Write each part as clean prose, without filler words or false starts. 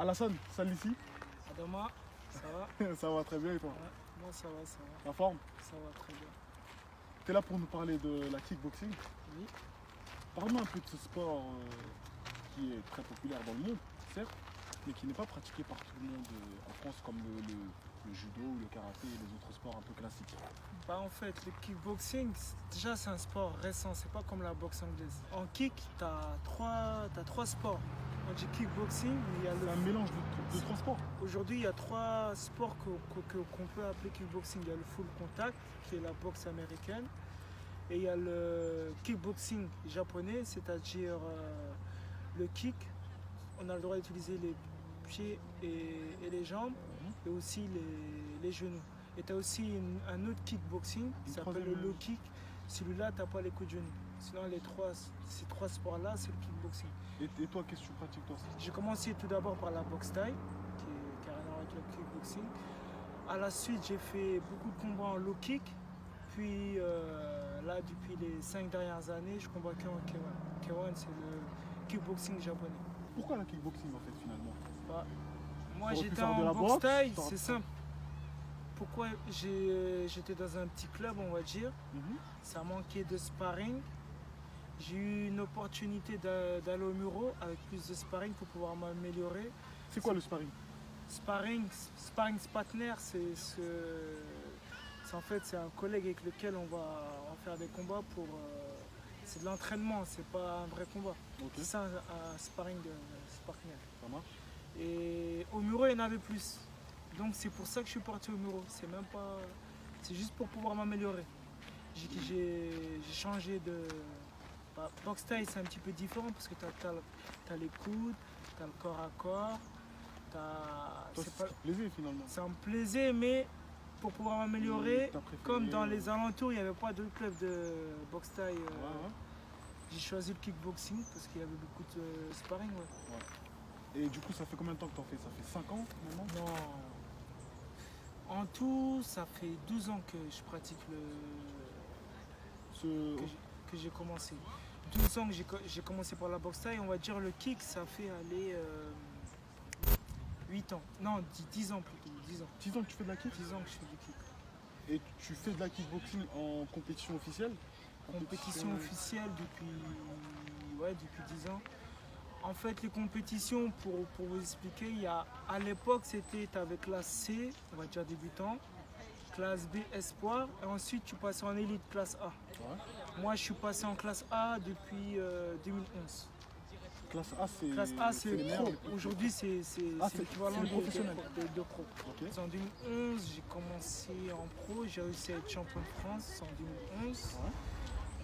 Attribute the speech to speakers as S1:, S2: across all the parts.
S1: Alassane, salut ici.
S2: Adama, ça va?
S1: Ça va très bien et toi?
S2: Ouais, moi ça va, ça va.
S1: La forme?
S2: Ça va très bien.
S1: Tu es là pour nous parler de la kickboxing.
S2: Oui.
S1: Parle-nous un peu de ce sport qui est très populaire dans le monde, certes, mais qui n'est pas pratiqué par tout le monde en France comme le judo ou le karaté et les autres sports un peu classiques.
S2: Bah en fait, le kickboxing, déjà c'est un sport récent, c'est pas comme la boxe anglaise. En kick, t'as trois sports. On dit kickboxing, mais il y a
S1: C'est un mélange de trois sports.
S2: Aujourd'hui, il y a trois sports qu'on peut appeler kickboxing. Il y a le full contact, qui est la boxe américaine. Et il y a le kickboxing japonais, c'est-à-dire le kick. On a le droit d'utiliser les pieds et les jambes, et aussi les genoux. Et tu as aussi un autre kickboxing qui s'appelle le low kick. Celui-là, tu n'as pas les coups de genoux. Sinon, ces trois sports-là, c'est le kickboxing.
S1: Et toi, qu'est-ce que tu pratiques toi?
S2: J'ai commencé tout d'abord par la boxe thaï, qui a rien à voir avec le kickboxing. À la suite, j'ai fait beaucoup de combats en low kick. Puis là, depuis les 5 dernières années, je combats que en K1. K1, c'est le kickboxing japonais.
S1: Pourquoi la kickboxing en fait finalement?
S2: Bah, moi,
S1: T'aurais pu
S2: j'étais
S1: faire de la
S2: en boxe
S1: boxe,
S2: thaï,
S1: t'aurais
S2: c'est
S1: pu-
S2: simple. Pourquoi j'étais dans un petit club, on va dire. Ça manquait de sparring. J'ai eu une opportunité d'aller au Muro avec plus de sparring pour pouvoir m'améliorer.
S1: C'est quoi le sparring?
S2: Sparring partner, en fait c'est un collègue avec lequel on va faire des combats pour. C'est de l'entraînement, c'est pas un vrai combat.
S1: Ok.
S2: C'est ça un sparring partner.
S1: Ça marche.
S2: Et au Muro il y en avait plus. Donc c'est pour ça que je suis parti au Muro. C'est même pas. C'est juste pour pouvoir m'améliorer. J'ai changé de. Boxe taille c'est un petit peu différent parce que t'as les coudes, t'as le corps à corps.
S1: Toi, c'est ce qui te plaisait finalement.
S2: Ça me plaisait, mais pour pouvoir m'améliorer,
S1: T'as préféré,
S2: comme dans les alentours, il n'y avait pas de club de boxe taille.
S1: Ouais.
S2: J'ai choisi le kickboxing parce qu'il y avait beaucoup de sparring. Ouais.
S1: Et du coup, ça fait combien de temps que t'en fais? Ça fait 5 ans maintenant?
S2: Non. En tout, ça fait 12 ans que je pratique que j'ai commencé. 12 ans que j'ai commencé par la boxe taille, on va dire le kick, ça fait aller 8 ans. Non, 10 ans plutôt. 10 ans.
S1: 10 ans que tu fais de la kick?
S2: 10 ans que je fais du kick.
S1: Et tu fais de la kickboxing en compétition officielle?
S2: Compétition officielle depuis 10 ans. En fait, les compétitions, pour vous expliquer, à l'époque, c'était avec classe C, on va dire débutant, classe B espoir, et ensuite tu passais en élite classe A.
S1: Ouais.
S2: Moi, je suis passé en classe A depuis 2011.
S1: Classe A, c'est.
S2: Classe A, c'est
S1: les
S2: pro.
S1: meilleurs.
S2: Aujourd'hui, c'est l'équivalent
S1: c'est le professionnel.
S2: de pro.
S1: Ok.
S2: En 2011, j'ai commencé en pro, j'ai réussi à être champion de France en 2011.
S1: Ouais.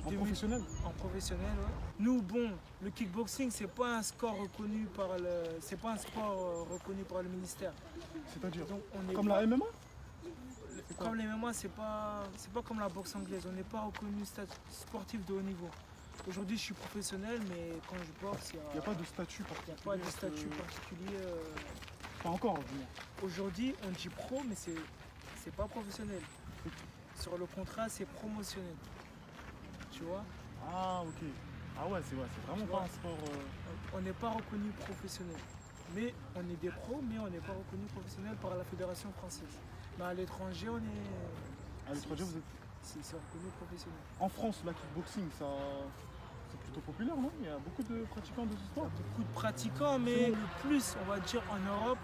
S1: En professionnel?
S2: En professionnel, ouais. Nous, bon, le kickboxing, c'est pas un sport reconnu par le ministère.
S1: C'est-à-dire
S2: Donc, on est
S1: comme
S2: pas-
S1: la MMA?
S2: Comme les MMA, c'est pas comme la boxe anglaise. On n'est pas reconnu sportif de haut niveau. Aujourd'hui, je suis professionnel, mais quand je boxe, il
S1: Il n'y a pas de statut
S2: n'y a
S1: particulier.
S2: pas de statut particulier.
S1: Pas encore, du moins.
S2: Aujourd'hui, on dit pro, mais c'est pas professionnel. Sur le contrat, c'est promotionnel. Tu vois?
S1: Ah, ok. Ah ouais, c'est vraiment
S2: Tu
S1: pas
S2: vois.
S1: un sport.
S2: On n'est pas reconnu professionnel. Mais on est des pros, mais on n'est pas reconnu professionnel par la fédération française. Mais à l'étranger, on est.
S1: À l'étranger, vous êtes.
S2: C'est reconnu professionnel.
S1: En France, la kickboxing, c'est plutôt populaire, non? Il y a beaucoup de pratiquants de ce
S2: Il y
S1: sport.
S2: a beaucoup de pratiquants, mais le plus, on va dire, en Europe,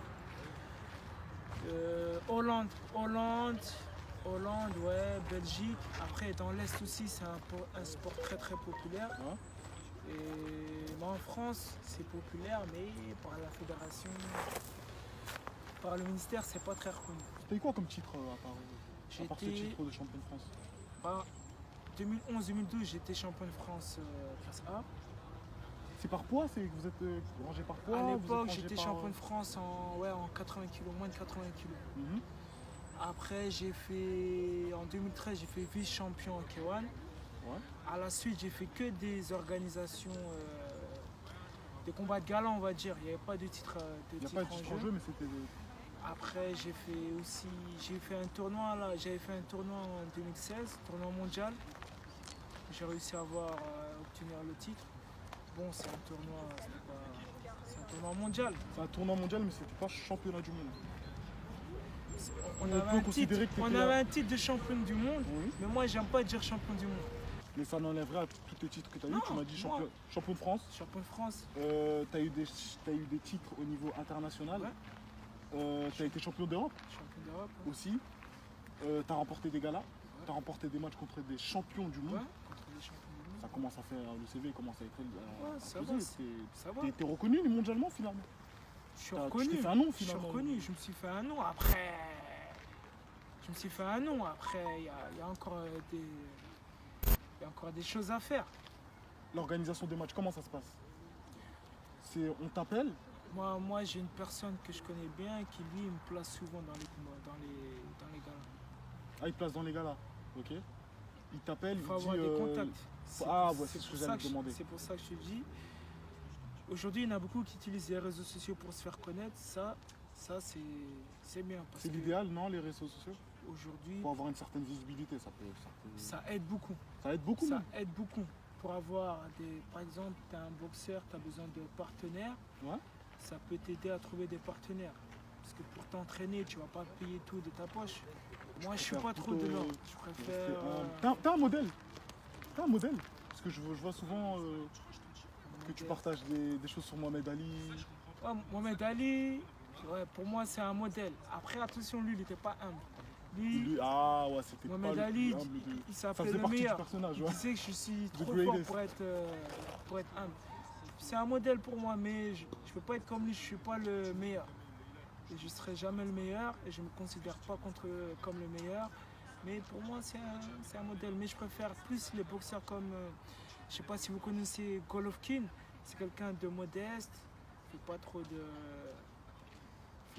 S2: Hollande, ouais, Belgique. Après, dans l'Est aussi, c'est un sport très très populaire.
S1: Ouais.
S2: Et en France, c'est populaire, mais par la fédération, par le ministère, c'est pas très reconnu.
S1: Tu as eu quoi comme titre à part ce titre de champion de France?
S2: Bah, 2011-2012, j'étais champion de France classe A.
S1: C'est par poids? C'est que vous êtes rangé par poids?
S2: À
S1: Vous êtes
S2: l'époque,
S1: rangé
S2: j'étais
S1: par-
S2: champion de France en 80 kg, moins de 80 kg.
S1: Mhm.
S2: Après, en 2013, j'ai fait vice-champion en K1.
S1: Ouais.
S2: À la suite, j'ai fait que des organisations, des combats de gala, on va dire. Il n'y avait pas de titre,
S1: Il n'y a pas de titre en jeu, mais c'était.
S2: Après, j'ai fait un tournoi là. J'avais fait un tournoi en 2016, tournoi mondial. J'ai réussi à obtenir le titre. Bon, c'est un tournoi Tournoi mondial.
S1: C'est un tournoi mondial, mais c'était pas championnat du monde.
S2: On
S1: peut
S2: avait un titre,
S1: considérer que
S2: on
S1: t'étais
S2: avait un titre de champion du monde,
S1: Oui.
S2: mais moi j'aime pas dire champion du monde.
S1: Mais ça n'enlèverait à tous les titres que tu as eu.
S2: Non,
S1: Tu m'as dit
S2: moi.
S1: champion de France.
S2: Champion de France.
S1: Tu as eu des titres au niveau international.
S2: Ouais.
S1: Tu as été champion d'Europe
S2: Champion d'Europe. Ouais.
S1: aussi. Tu as remporté des galas. Tu as remporté des matchs contre des champions du monde.
S2: Ouais, contre les champions du monde.
S1: Ça commence à faire le CV commence à être
S2: Ouais, ça
S1: peser.
S2: va,
S1: T'es-
S2: ça va.
S1: T'es reconnu mondialement finalement.
S2: Je suis
S1: Tu
S2: reconnu.
S1: t'es fait un nom
S2: Je suis
S1: finalement.
S2: reconnu. Je me suis fait un nom. Après, je me suis fait un nom. Après, il y a encore des choses à faire.
S1: L'organisation des matchs, comment ça se passe? On t'appelle.
S2: Moi j'ai une personne que je connais bien qui lui me place souvent dans les galas.
S1: Ah, il te place dans les galas. Ok. Il t'appelle,
S2: Il
S1: il
S2: faut
S1: dit.
S2: avoir des contacts.
S1: C'est ce que j'allais te demander.
S2: C'est pour ça que je te dis. Aujourd'hui, il y en a beaucoup qui utilisent les réseaux sociaux pour se faire connaître. Ça c'est bien. Parce
S1: C'est
S2: que
S1: l'idéal, non, les réseaux sociaux?
S2: aujourd'hui,
S1: Pour avoir une certaine visibilité,
S2: ça aide beaucoup.
S1: ça aide beaucoup
S2: Ça
S1: même.
S2: aide beaucoup. Pour avoir par exemple, tu as un boxeur, tu as besoin de partenaires.
S1: Ouais.
S2: Ça peut t'aider à trouver des partenaires. Parce que pour t'entraîner, tu vas pas payer tout de ta poche. Moi, je suis pas trop de l'ordre. Je préfère.
S1: T'as un modèle. T'as un modèle. Parce que je vois souvent que tu partages des choses sur Mohamed Ali.
S2: Ouais, Mohamed Ali, ouais, pour moi, c'est un modèle. Après, attention, lui, il n'était pas humble. Lui,
S1: C'était
S2: Mohamed
S1: pas
S2: Ali,
S1: le plus humble de-
S2: il
S1: Ça
S2: s'appelait
S1: faisait
S2: le
S1: partie du
S2: meilleur.
S1: personnage,
S2: Il
S1: ouais.
S2: disait que je suis trop fort
S1: greatest.
S2: pour être humble. C'est un modèle pour moi, mais je ne peux pas être comme lui, je ne suis pas le meilleur. Et je ne serai jamais le meilleur et je ne me considère pas comme le meilleur. Mais pour moi, c'est un modèle. Mais je préfère plus les boxeurs comme, je ne sais pas si vous connaissez Golovkin, c'est quelqu'un de modeste, il ne fait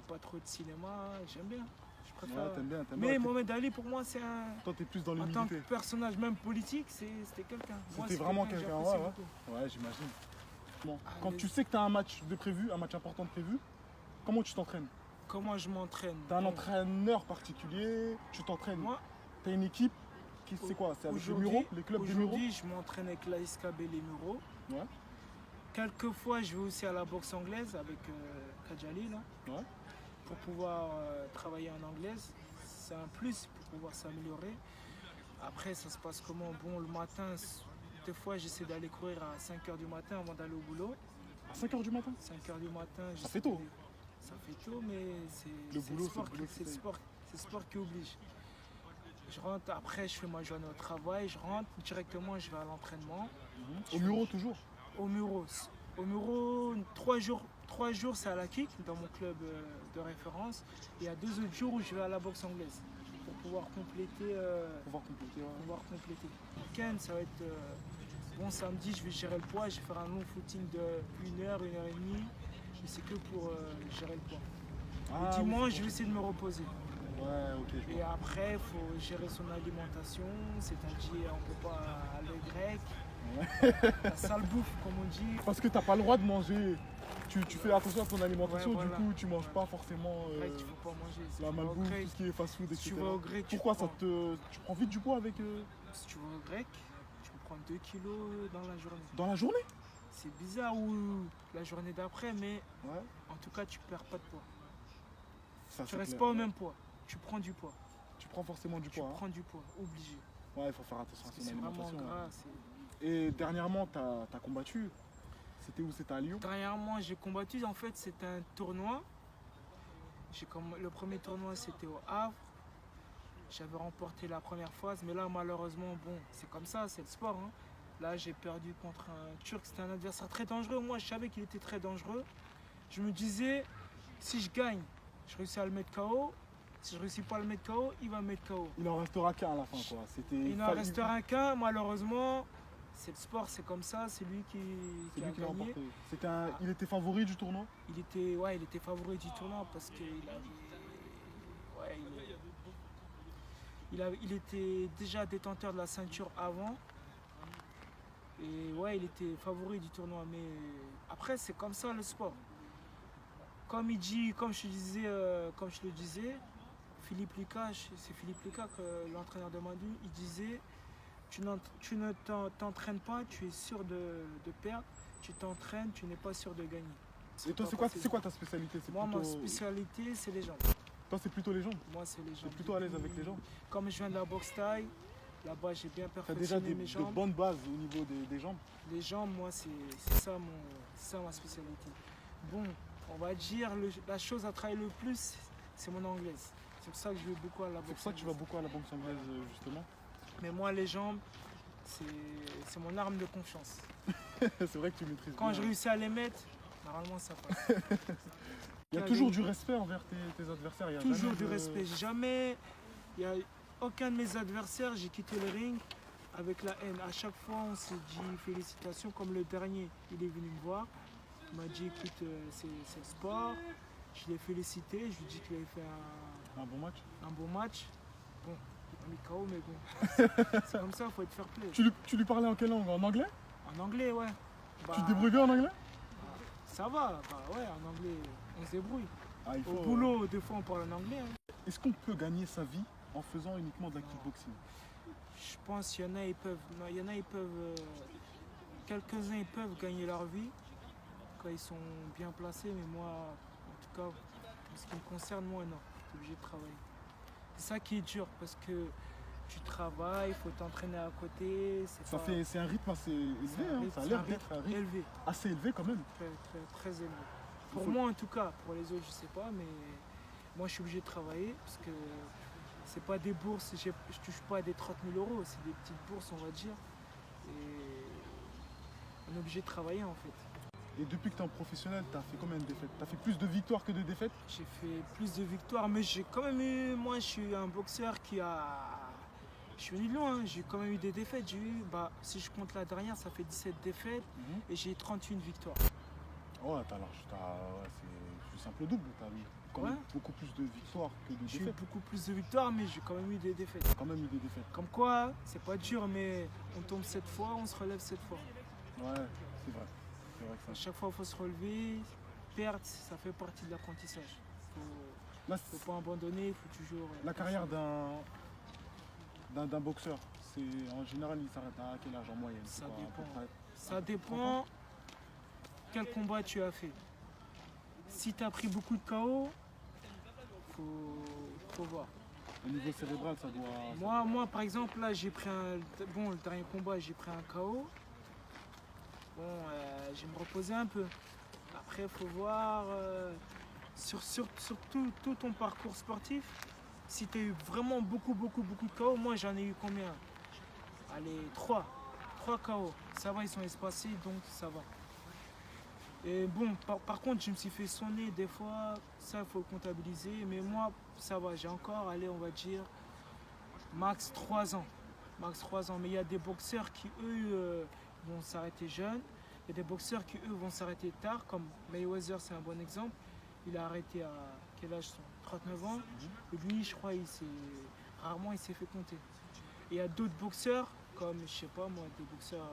S2: pas trop de cinéma, j'aime bien. Je préfère.
S1: Ouais, t'aimes bien.
S2: Mais Mohamed Ali, pour moi, c'est un.
S1: Toi, t'es plus dans
S2: En tant que
S1: l'humilité.
S2: personnage, même politique, c'était quelqu'un. Moi,
S1: C'était
S2: c'est
S1: vraiment
S2: que
S1: quelqu'un,
S2: j'apprécie
S1: ouais.
S2: beaucoup.
S1: Ouais, j'imagine. Bon,
S2: Ah,
S1: quand
S2: mais-
S1: tu sais que tu as un match de prévu, un match important de prévu, comment tu t'entraînes?
S2: Comment je m'entraîne?
S1: Tu as un
S2: Bon,
S1: entraîneur particulier, tu t'entraînes.
S2: Moi,
S1: Tu as une équipe, c'est quoi? C'est avec les
S2: aujourd'hui-
S1: Mureaux, les clubs des Mureaux?
S2: Aujourd'hui, je m'entraîne avec la SKB Les Mureaux.
S1: Ouais.
S2: Quelquefois, je vais aussi à la boxe anglaise avec Kajali, là,
S1: Ouais.
S2: pour pouvoir travailler en anglaise. C'est un plus pour pouvoir s'améliorer. Après, ça se passe comment? Bon, le matin, des fois, j'essaie d'aller courir à 5h du matin avant d'aller au boulot.
S1: À 5h du matin?
S2: 5h du matin,
S1: Ça fait tôt.
S2: Ça fait tôt, mais c'est
S1: Le
S2: c'est
S1: boulot,
S2: sport,
S1: c'est le boulot qui
S2: c'est le
S1: paye.
S2: sport, c'est le sport qui oblige. Je rentre, après je fais ma journée au travail, je rentre directement, je vais à l'entraînement.
S1: Au Mureaux toujours?
S2: Au Mureaux. Au Mureaux, 3 jours c'est à la kick dans mon club de référence. Et il y a 2 autres jours où je vais à la boxe anglaise pour pouvoir compléter.
S1: Pouvoir compléter, ouais.
S2: Le week-end, ça va être. Bon, samedi, je vais gérer le poids, je vais faire un long footing de 1 heure, 1 heure et demie. Mais c'est que pour gérer le poids.
S1: Ah,
S2: Le dimanche,
S1: oui,
S2: je vais essayer de me reposer.
S1: Ouais, ok, je
S2: Et
S1: vois.
S2: après, il faut gérer son alimentation, c'est-à-dire on ne peut pas aller grec, la sale bouffe comme on dit.
S1: Parce que t'as pas le droit de manger. Tu fais attention à ton alimentation,
S2: Ouais, voilà.
S1: du coup tu manges pas forcément
S2: Grec, il ne faut pas manger. Si
S1: la
S2: tu vas au
S1: malbouffe,
S2: grec,
S1: tout ce qui est fast-food,
S2: si
S1: etc.
S2: tu vas au grec, tu
S1: Pourquoi
S2: prends-
S1: tu prends vite du poids avec
S2: Si tu vas au grec, tu peux prendre 2 kilos dans la journée.
S1: dans la journée?
S2: C'est bizarre ou la journée d'après, mais
S1: Ouais.
S2: en tout cas, tu perds pas de poids.
S1: Ça,
S2: Tu
S1: c'est
S2: restes
S1: clair.
S2: pas au même poids. Tu prends du poids.
S1: Tu prends forcément du
S2: Tu
S1: poids. Hein.
S2: prends du poids, obligé.
S1: Ouais, il faut faire attention à
S2: Parce que
S1: son
S2: c'est vraiment
S1: alimentation.
S2: gras.
S1: Ouais. Et dernièrement, t'as combattu. C'était où? C'était à Lyon?
S2: Dernièrement, j'ai combattu. En fait, c'était un tournoi. Le premier tournoi, c'était au Havre. J'avais remporté la première phase, mais là, malheureusement, bon, c'est comme ça, c'est le sport. Hein. Là, j'ai perdu contre un Turc. C'était un adversaire très dangereux. Moi, je savais qu'il était très dangereux. Je me disais, si je gagne, je réussis à le mettre KO. Si je réussis pas à le mettre KO, il va me mettre KO.
S1: Il en restera qu'un à la fin, quoi.
S2: Il n'en restera qu'un, malheureusement. C'est le sport, c'est comme ça. C'est lui qui
S1: C'est
S2: a
S1: lui qui l'a
S2: gagné.
S1: remporté. Il était favori du tournoi?
S2: Il était favori du tournoi parce qu'il avait. Ouais, il était déjà détenteur de la ceinture avant. Et ouais, il était favori du tournoi. Mais après, c'est comme ça le sport. Comme je le disais, Philippe Lucas, c'est Philippe Lucas, l'entraîneur de Manu, il disait tu ne t'entraînes pas, tu es sûr de perdre. Tu t'entraînes, tu n'es pas sûr de gagner.
S1: Et toi, c'est quoi ta spécialité? C'est
S2: Moi, ma
S1: plutôt...
S2: spécialité, c'est les jambes.
S1: Toi, c'est plutôt les jambes.
S2: Moi, c'est les
S1: T'es
S2: jambes.
S1: plutôt à l'aise avec les jambes.
S2: Comme je viens de la boxe thaï, là-bas, j'ai bien
S1: T'as déjà
S2: perfectionné mes
S1: de
S2: jambes.
S1: bonnes bases au niveau des jambes.
S2: Les jambes, moi, c'est ça ma spécialité. Bon, on va dire, la chose à travailler le plus, c'est mon anglaise. C'est pour ça que je vais beaucoup à la boxe.
S1: C'est pour ça que tu vas beaucoup à la boxe anglaise, justement.
S2: Mais moi, les jambes, c'est mon arme de confiance.
S1: C'est vrai que tu maîtrises
S2: Quand
S1: bien.
S2: je réussis à les mettre, normalement, ça passe.
S1: Il y a toujours du respect envers tes adversaires. Il y a
S2: Toujours
S1: jamais
S2: du
S1: de-
S2: respect. Jamais, il n'y a aucun de mes adversaires, j'ai quitté le ring avec la haine. À chaque fois, on s'est dit félicitations. Comme le dernier, il est venu me voir. Il m'a dit écoute, c'est le sport. Je l'ai félicité. Je lui ai dit qu'il avait fait
S1: Un bon match.
S2: un bon match. Bon, il m'a mis KO, mais bon. C'est comme ça, il faut être fair play.
S1: Tu lui parlais en quelle langue? En anglais?
S2: En anglais, ouais.
S1: Tu te débrouilles bien en anglais?
S2: Ça va, bah ouais, en anglais, on se débrouille.
S1: Ah, il
S2: Au
S1: faut,
S2: boulot, des fois, on parle en anglais. Hein.
S1: Est-ce qu'on peut gagner sa vie en faisant uniquement de la kickboxing?
S2: Je pense qu'il y en a, ils peuvent. Non, il y en a, ils peuvent. Quelques-uns, ils peuvent gagner leur vie quand ils sont bien placés, mais moi, en tout cas, en ce qui me concerne, moi, non. Je suis obligé de travailler. C'est ça qui est dur parce que tu travailles, il faut t'entraîner à côté.
S1: C'est un rythme assez élevé, hein. Ça a l'air d'être un rythme
S2: élevé,
S1: assez élevé quand même.
S2: très élevé. Pour moi, en tout cas, pour les autres, je sais pas, mais moi, je suis obligé de travailler parce que c'est pas des bourses, je touche pas à des 30 000 euros, c'est des petites bourses, on va dire. Et on est obligé de travailler en fait.
S1: Et depuis que tu es en professionnel, tu as fait combien de défaites? Tu as fait plus de victoires que de défaites?
S2: J'ai fait plus de victoires, mais j'ai quand même eu. Moi, je suis un boxeur qui a. Je suis venu de loin, hein. J'ai quand même eu des défaites. J'ai eu, si je compte la dernière, ça fait 17 défaites et j'ai 31 victoires.
S1: Ouais, c'est simple double. Tu as eu quand même beaucoup plus de victoires que de
S2: J'ai eu
S1: défaites.
S2: beaucoup plus de victoires, mais j'ai quand même eu des défaites.
S1: Tu as quand même eu des défaites.
S2: Comme quoi, c'est pas dur, mais on tombe 7 fois, on se relève 7 fois.
S1: Ouais, c'est vrai. C'est vrai que
S2: À
S1: ça.
S2: chaque fois, il faut se relever. Perdre, ça fait partie de l'apprentissage.
S1: Là,
S2: Faut pas abandonner, il faut toujours.
S1: la carrière d'un boxeur, en général, il s'arrête à quel âge en moyenne?
S2: Ça
S1: C'est quoi, à peu
S2: dépend.
S1: près
S2: Ça dépend quel combat tu as fait. Si tu as pris beaucoup de KO, faut voir.
S1: Au niveau cérébral, ça doit.
S2: Moi, par exemple, là, j'ai pris un. Bon, le dernier combat, j'ai pris un KO. Bon, je vais me reposer un peu. Après, il faut voir sur tout ton parcours sportif. Si tu as eu vraiment beaucoup de KO, moi j'en ai eu combien? Allez, 3 KO. Ça va, ils sont espacés, donc ça va. Et bon, par contre, je me suis fait sonner des fois, ça il faut le comptabiliser, mais moi, ça va, j'ai encore, allez, on va dire, max 3 ans. Max 3 ans. Mais il y a des boxeurs qui, eux, vont s'arrêter jeunes. Il y a des boxeurs qui, eux, vont s'arrêter tard, comme Mayweather, c'est un bon exemple. Il a arrêté à quel âge? 39 ans. Et lui, je crois, rarement il s'est fait compter. Et il y a d'autres boxeurs, comme, je sais pas moi, des boxeurs...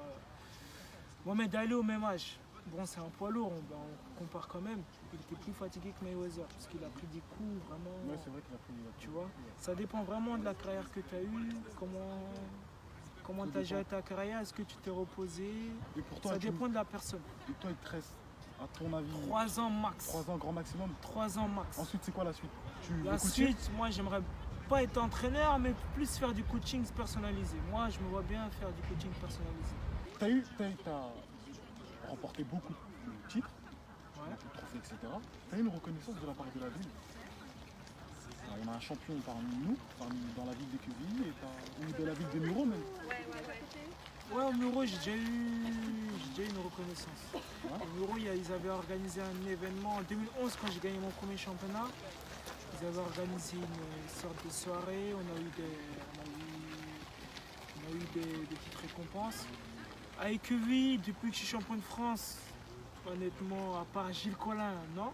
S2: Mohamed Ali au même âge. Bon, c'est un poids lourd, on compare quand même. Il était plus fatigué que Mayweather, parce qu'il a pris des coups vraiment...
S1: Ouais, c'est vrai qu'il a pris.
S2: Tu vois, ça dépend vraiment de la carrière que tu as eue, comment tu as géré ta carrière, est-ce que tu t'es reposé.
S1: Et pour toi,
S2: Ça dépend de la personne.
S1: Et toi, il te reste, à ton avis,
S2: 3 ans max.
S1: 3 ans grand maximum.
S2: 3 ans max.
S1: Ensuite, c'est quoi la suite? Tu veux
S2: La
S1: coacher?
S2: suite, moi, j'aimerais pas être entraîneur, mais plus faire du coaching personnalisé. Moi, je me vois bien faire du coaching personnalisé.
S1: T'as remporté beaucoup de titres,
S2: Ouais.
S1: beaucoup de trophées, etc. T'as eu une reconnaissance de la part de la ville? Alors, il y en a un champion parmi nous, dans la ville d'Équevilly, ou de la ville des Mureaux même.
S2: Ouais, au Muro, j'ai déjà eu une reconnaissance. Au Muro, ils avaient organisé un événement en 2011 quand j'ai gagné mon premier championnat. Ils avaient organisé une sorte de soirée, on a eu des petites récompenses. À Équevilly, depuis que je suis champion de France, honnêtement, à part Gilles Collin, non.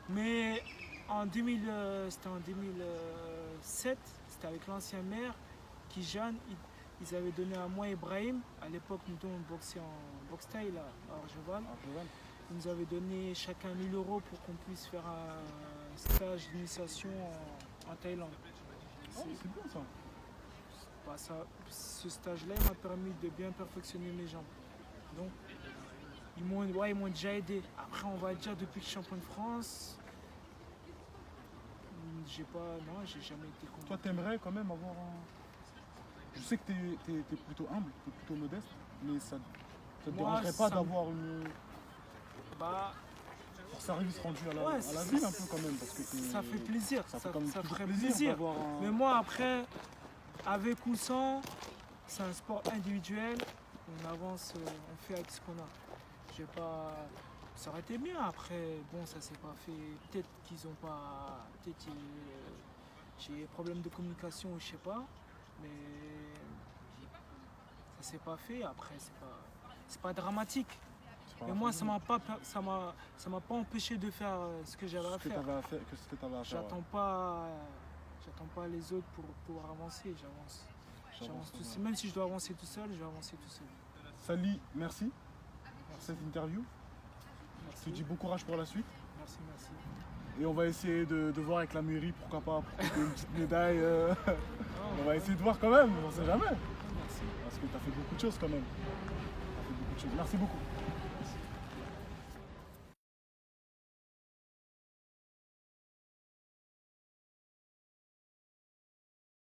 S2: Mais c'était en 2007, c'était avec l'ancien maire, qui Jeanne, ils avaient donné à moi et Ibrahim, à l'époque nous on boxait en boxe thaï là, à Orgeval. Ils nous avaient donné chacun 1 000 € pour qu'on puisse faire un stage d'initiation en Thaïlande.
S1: C'est bien ça.
S2: Ce stage-là m'a permis de bien perfectionner mes jambes. Donc, ils m'ont déjà aidé. Après, on va dire depuis que je suis champion de France, j'ai jamais été content.
S1: Toi, t'aimerais quand même avoir un... Je sais que t'es plutôt humble, t'es plutôt modeste, mais ça te dérangerait pas d'avoir une...
S2: Bah,
S1: un service rendu à la ville un peu quand même, parce que
S2: ça fait plaisir, ça ferait
S1: plaisir
S2: plaisir.
S1: d'avoir un...
S2: Mais moi après, avec ou sans, c'est un sport individuel, on avance, on fait avec ce qu'on a. Je vais pas... Ça aurait été bien après, bon ça s'est pas fait, peut-être qu'ils ont pas... Peut-être j'ai des problèmes de communication ou je sais pas, mais ça s'est pas fait, après c'est pas dramatique. Mais moi, ça m'a pas empêché de faire ce que j'avais à faire. J'attends pas les autres pour pouvoir avancer. J'avance tout seul. Même si je dois avancer tout seul, je vais avancer tout seul.
S1: Sally, merci pour cette interview.
S2: Merci.
S1: Je te dis bon courage pour la suite.
S2: Merci.
S1: Et on va essayer de voir avec la mairie, pourquoi pas, pour couper une petite médaille. On va essayer de voir quand même, on sait jamais.
S2: Merci.
S1: Parce que tu as fait beaucoup de choses quand même. Merci beaucoup.